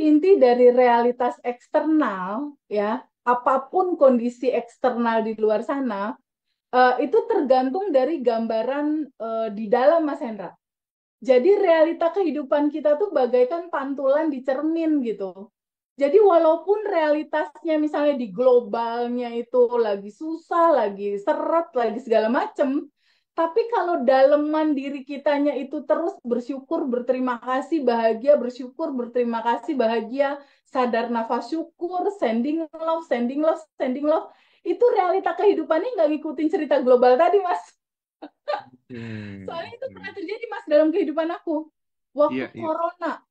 inti dari realitas eksternal, ya, apapun kondisi eksternal di luar sana, itu tergantung dari gambaran di dalam, Mas Hendra. Jadi realita kehidupan kita tuh bagaikan pantulan di cermin gitu. Jadi walaupun realitasnya misalnya di globalnya itu lagi susah, lagi seret, lagi segala macem, tapi kalau daleman diri kitanya itu terus bersyukur, berterima kasih, bahagia, bersyukur, berterima kasih, bahagia, sadar nafas syukur, sending love, sending love, sending love, itu realita kehidupannya nggak ngikutin cerita global tadi, Mas. Soalnya itu Hmm. pernah terjadi, Mas, dalam kehidupan aku. Waktu Iya, iya.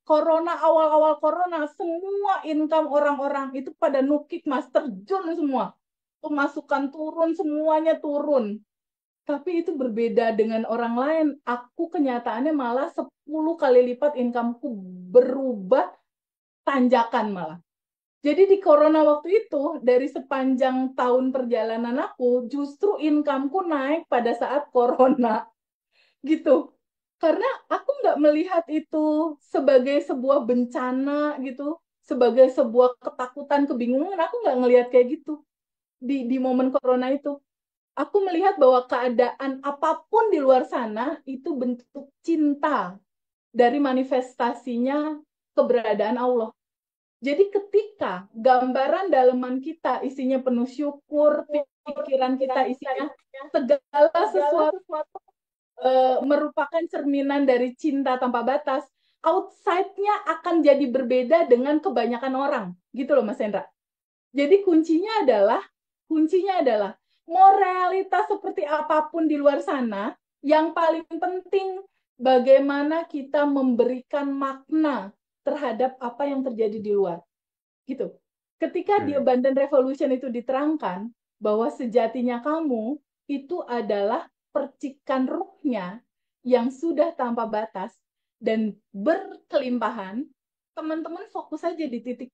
corona awal-awal corona, semua income orang-orang itu pada nukik, Mas, terjun semua. Pemasukan turun, semuanya turun. Tapi itu berbeda dengan orang lain. Aku kenyataannya malah 10 kali lipat incomeku berubah tanjakan malah. Jadi di corona waktu itu, dari sepanjang tahun perjalanan aku, justru incomeku naik pada saat corona gitu. Karena aku nggak melihat itu sebagai sebuah bencana gitu, sebagai sebuah ketakutan, kebingungan. Aku nggak ngelihat kayak gitu di momen corona itu. Aku melihat bahwa keadaan apapun di luar sana itu bentuk cinta dari manifestasinya keberadaan Allah. Jadi ketika gambaran daleman kita isinya penuh syukur, pikiran kita isinya segala sesuatu merupakan cerminan dari cinta tanpa batas, outside-nya akan jadi berbeda dengan kebanyakan orang. Gitu loh, Mas Hendra. Jadi kuncinya adalah mau realitas seperti apapun di luar sana, yang paling penting bagaimana kita memberikan makna terhadap apa yang terjadi di luar. Gitu. Ketika di Oke. Abundant Revolution itu diterangkan bahwa sejatinya kamu itu adalah percikan ruhnya yang sudah tanpa batas dan berkelimpahan, teman-teman fokus saja di titik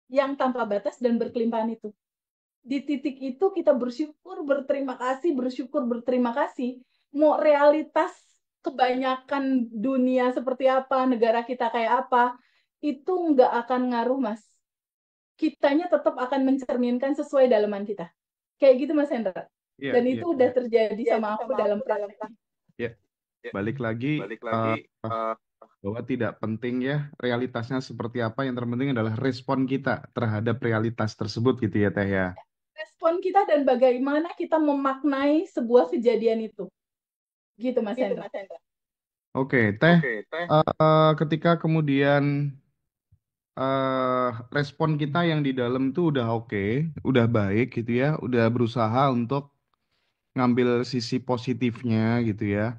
yang tanpa batas dan berkelimpahan itu. Di titik itu kita bersyukur, berterima kasih, bersyukur, berterima kasih. Mau realitas kebanyakan dunia seperti apa, negara kita kayak apa, itu nggak akan ngaruh, Mas. Kitanya tetap akan mencerminkan sesuai dalaman kita. Kayak gitu, Mas Hendra. Iya, Dan iya, itu udah iya. terjadi sama aku dalam praktek. Ya, balik lagi eh, bahwa tidak penting ya realitasnya seperti apa, yang terpenting adalah respon kita terhadap realitas tersebut gitu ya Teh ya. Respon kita dan bagaimana kita memaknai sebuah kejadian itu. Gitu, Mas Hendra. Oke, Teh, ketika kemudian respon kita yang di dalam tuh udah oke, udah baik gitu ya, udah berusaha untuk ngambil sisi positifnya gitu ya,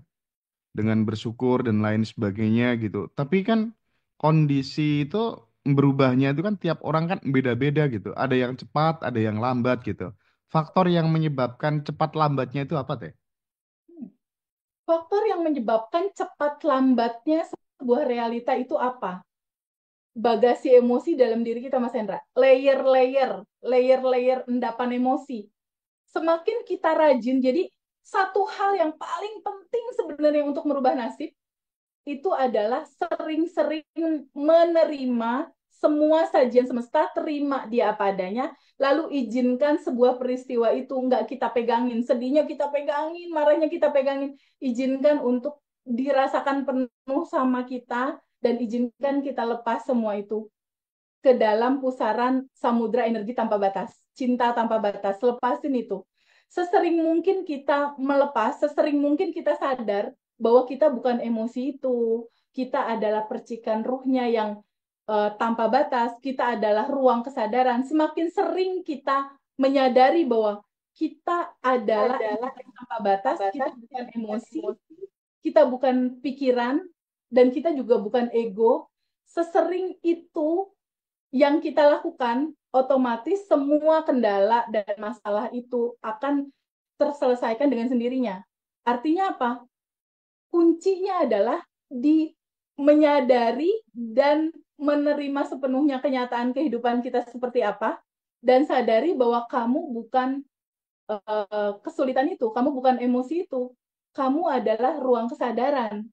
dengan bersyukur dan lain sebagainya gitu. Tapi kan kondisi itu berubahnya itu kan tiap orang kan beda-beda gitu. Ada yang cepat, ada yang lambat gitu. Faktor yang menyebabkan cepat lambatnya itu apa Teh? Faktor yang menyebabkan cepat lambatnya sebuah realita itu apa? Bagasi emosi dalam diri kita, Mas Hendra. Layer-layer endapan emosi. Semakin kita rajin, jadi satu hal yang paling penting sebenarnya untuk merubah nasib, itu adalah sering-sering menerima semua sajian semesta, terima dia apa adanya, lalu izinkan sebuah peristiwa itu nggak kita pegangin, sedihnya kita pegangin, marahnya kita pegangin, izinkan untuk dirasakan penuh sama kita, dan izinkan kita lepas semua itu ke dalam pusaran samudra energi tanpa batas, cinta tanpa batas, lepasin itu. Sesering mungkin kita melepas, sesering mungkin kita sadar bahwa kita bukan emosi itu, kita adalah percikan ruhnya yang tanpa batas, kita adalah ruang kesadaran. Semakin sering kita menyadari bahwa kita adalah energi tanpa batas, kita bukan emosi, kita bukan pikiran, dan kita juga bukan ego. Sesering itu yang kita lakukan, otomatis semua kendala dan masalah itu akan terselesaikan dengan sendirinya. Artinya apa? Kuncinya adalah di menyadari dan menerima sepenuhnya kenyataan kehidupan kita seperti apa, dan sadari bahwa kamu bukan kesulitan itu, kamu bukan emosi itu, kamu adalah ruang kesadaran.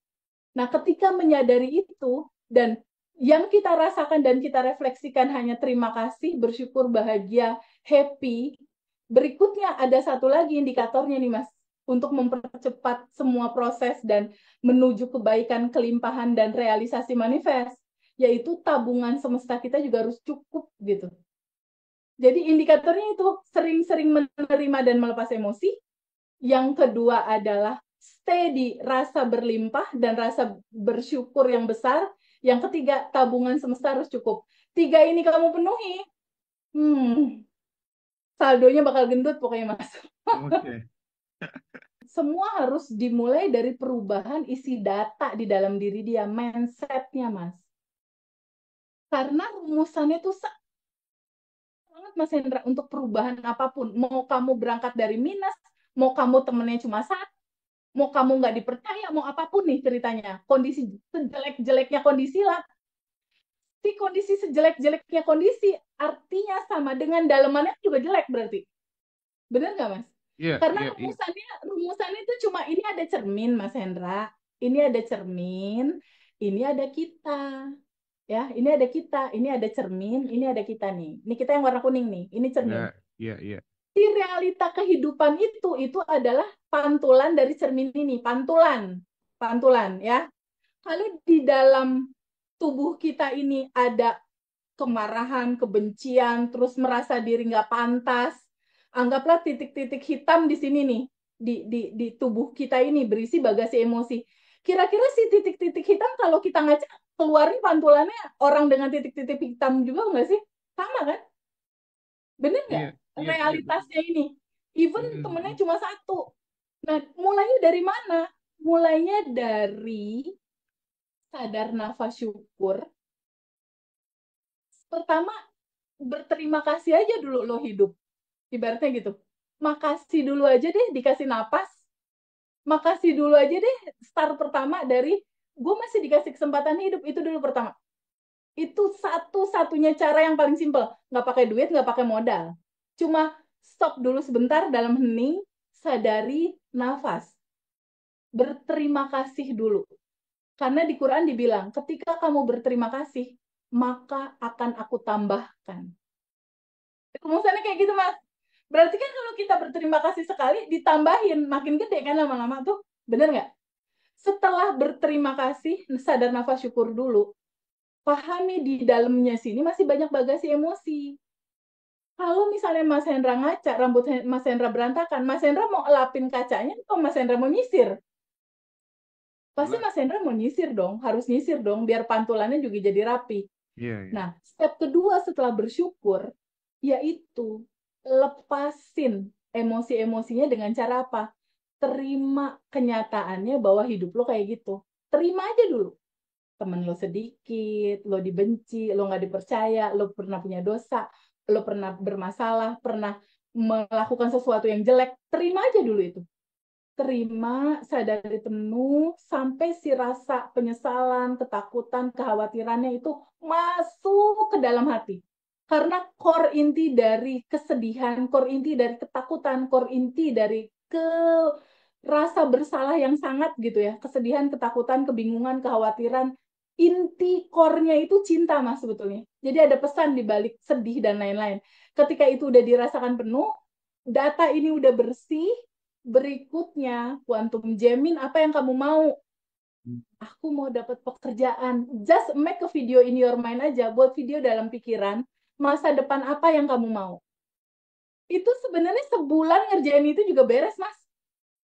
Nah, ketika menyadari itu dan Yang kita rasakan dan kita refleksikan hanya terima kasih, bersyukur, bahagia, happy. Berikutnya ada satu lagi indikatornya nih Mas, untuk mempercepat semua proses dan menuju kebaikan, kelimpahan, dan realisasi manifest, yaitu tabungan semesta kita juga harus cukup gitu. Jadi indikatornya itu sering-sering menerima dan melepas emosi. Yang kedua adalah stay di rasa berlimpah dan rasa bersyukur yang besar. Yang ketiga, tabungan semesta harus cukup. Tiga ini kamu penuhi, saldonya bakal gendut pokoknya Mas. Oke. Semua harus dimulai dari perubahan isi data di dalam diri dia, mindsetnya Mas. Karena rumusannya tuh banget Mas Hendra untuk perubahan apapun. Mau kamu berangkat dari minus, mau kamu temennya cuma satu, mau kamu nggak dipercaya, mau apapun nih ceritanya. Kondisi sejelek-jeleknya kondisi lah. Si kondisi sejelek-jeleknya kondisi artinya sama dengan dalemannya juga jelek berarti. Bener nggak Mas? Iya, Karena iya, iya. rumusannya itu cuma ini ada cermin Mas Hendra. Ini ada cermin, ini ada kita. Ya, ini ada kita, ini ada cermin, ini ada kita nih. Ini kita yang warna kuning nih, ini Iya, cermin. iya, iya. Di realita kehidupan itu adalah pantulan dari cermin ini, pantulan, pantulan ya. Kalau di dalam tubuh kita ini ada kemarahan, kebencian, terus merasa diri nggak pantas, anggaplah titik-titik hitam di sini nih, di tubuh kita ini berisi bagasi emosi. Kira-kira si titik-titik hitam kalau kita ngaca keluarin pantulannya orang dengan titik-titik hitam juga nggak sih? Sama kan? Bener nggak? Iya, iya, iya, betul. Realitasnya ini. Even temennya Mm-mm. cuma satu. Nah, mulainya dari mana? Mulainya dari sadar nafas syukur. Pertama, berterima kasih aja dulu lo hidup. Ibaratnya gitu. Makasih dulu aja deh dikasih napas. Makasih dulu aja deh start pertama dari gue masih dikasih kesempatan hidup. Itu dulu pertama. Itu satu-satunya cara yang paling simpel. Nggak pakai duit, nggak pakai modal. Cuma stop dulu sebentar dalam hening, sadari nafas. Berterima kasih dulu. Karena di Quran dibilang, ketika kamu berterima kasih, maka akan aku tambahkan. Rumusannya kayak gitu, Mas. Berarti kan kalau kita berterima kasih sekali, ditambahin. Makin gede kan lama-lama tuh. Bener nggak? Setelah berterima kasih, sadar nafas syukur dulu. Pahami di dalamnya sini masih banyak bagasi emosi. Kalau misalnya Mas Hendra ngaca, rambut Mas Hendra berantakan, Mas Hendra mau elapin kacanya atau Mas Hendra mau nyisir? Pasti Jelas. Mas Hendra mau nyisir dong, harus nyisir dong, biar pantulannya juga jadi rapi. Iya, iya. Nah, step kedua setelah bersyukur, yaitu lepasin emosi-emosinya dengan cara apa? Terima kenyataannya bahwa hidup lo kayak gitu. Terima aja dulu. Temen lo sedikit, lo dibenci, lo nggak dipercaya, lo pernah punya dosa, lo pernah bermasalah, pernah melakukan sesuatu yang jelek, terima aja dulu itu. Terima, sadari penuh, sampai si rasa penyesalan, ketakutan, kekhawatirannya itu masuk ke dalam hati. Karena core inti dari kesedihan, core inti dari ketakutan, core inti dari rasa bersalah yang sangat gitu ya, kesedihan, ketakutan, kebingungan, kekhawatiran, inti core-nya itu cinta Mas sebetulnya. Jadi ada pesan di balik sedih dan lain-lain. Ketika itu udah dirasakan penuh, data ini udah bersih, berikutnya quantum jamming apa yang kamu mau. Aku mau dapat pekerjaan. Just make a video in your mind aja, buat video dalam pikiran, masa depan apa yang kamu mau. Itu sebenarnya sebulan ngerjain itu juga beres, Mas.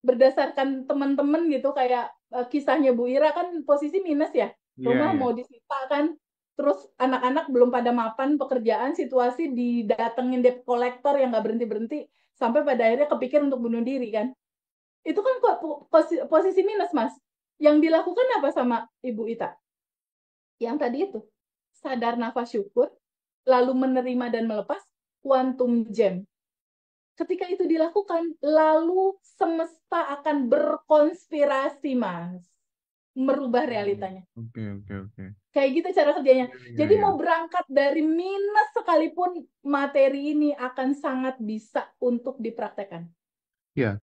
Berdasarkan teman-teman gitu, kayak kisahnya Bu Ira kan posisi minus ya. Iya, Rumah iya. mau disita kan. Terus anak-anak belum pada mapan pekerjaan, situasi didatengin debt kolektor yang nggak berhenti-berhenti, sampai pada akhirnya kepikir untuk bunuh diri kan. Itu kan kok posisi minus, Mas. Yang dilakukan apa sama Ibu Ita? Yang tadi itu, sadar nafas syukur, lalu menerima dan melepas, quantum jam. Ketika itu dilakukan, lalu semesta akan berkonspirasi, Mas. Merubah Hmm. realitanya. Oke, oke, oke. Kayak gitu cara kerjanya. Iya, iya, Jadi iya. mau berangkat dari minus sekalipun, materi ini akan sangat bisa untuk dipraktekkan. Ya,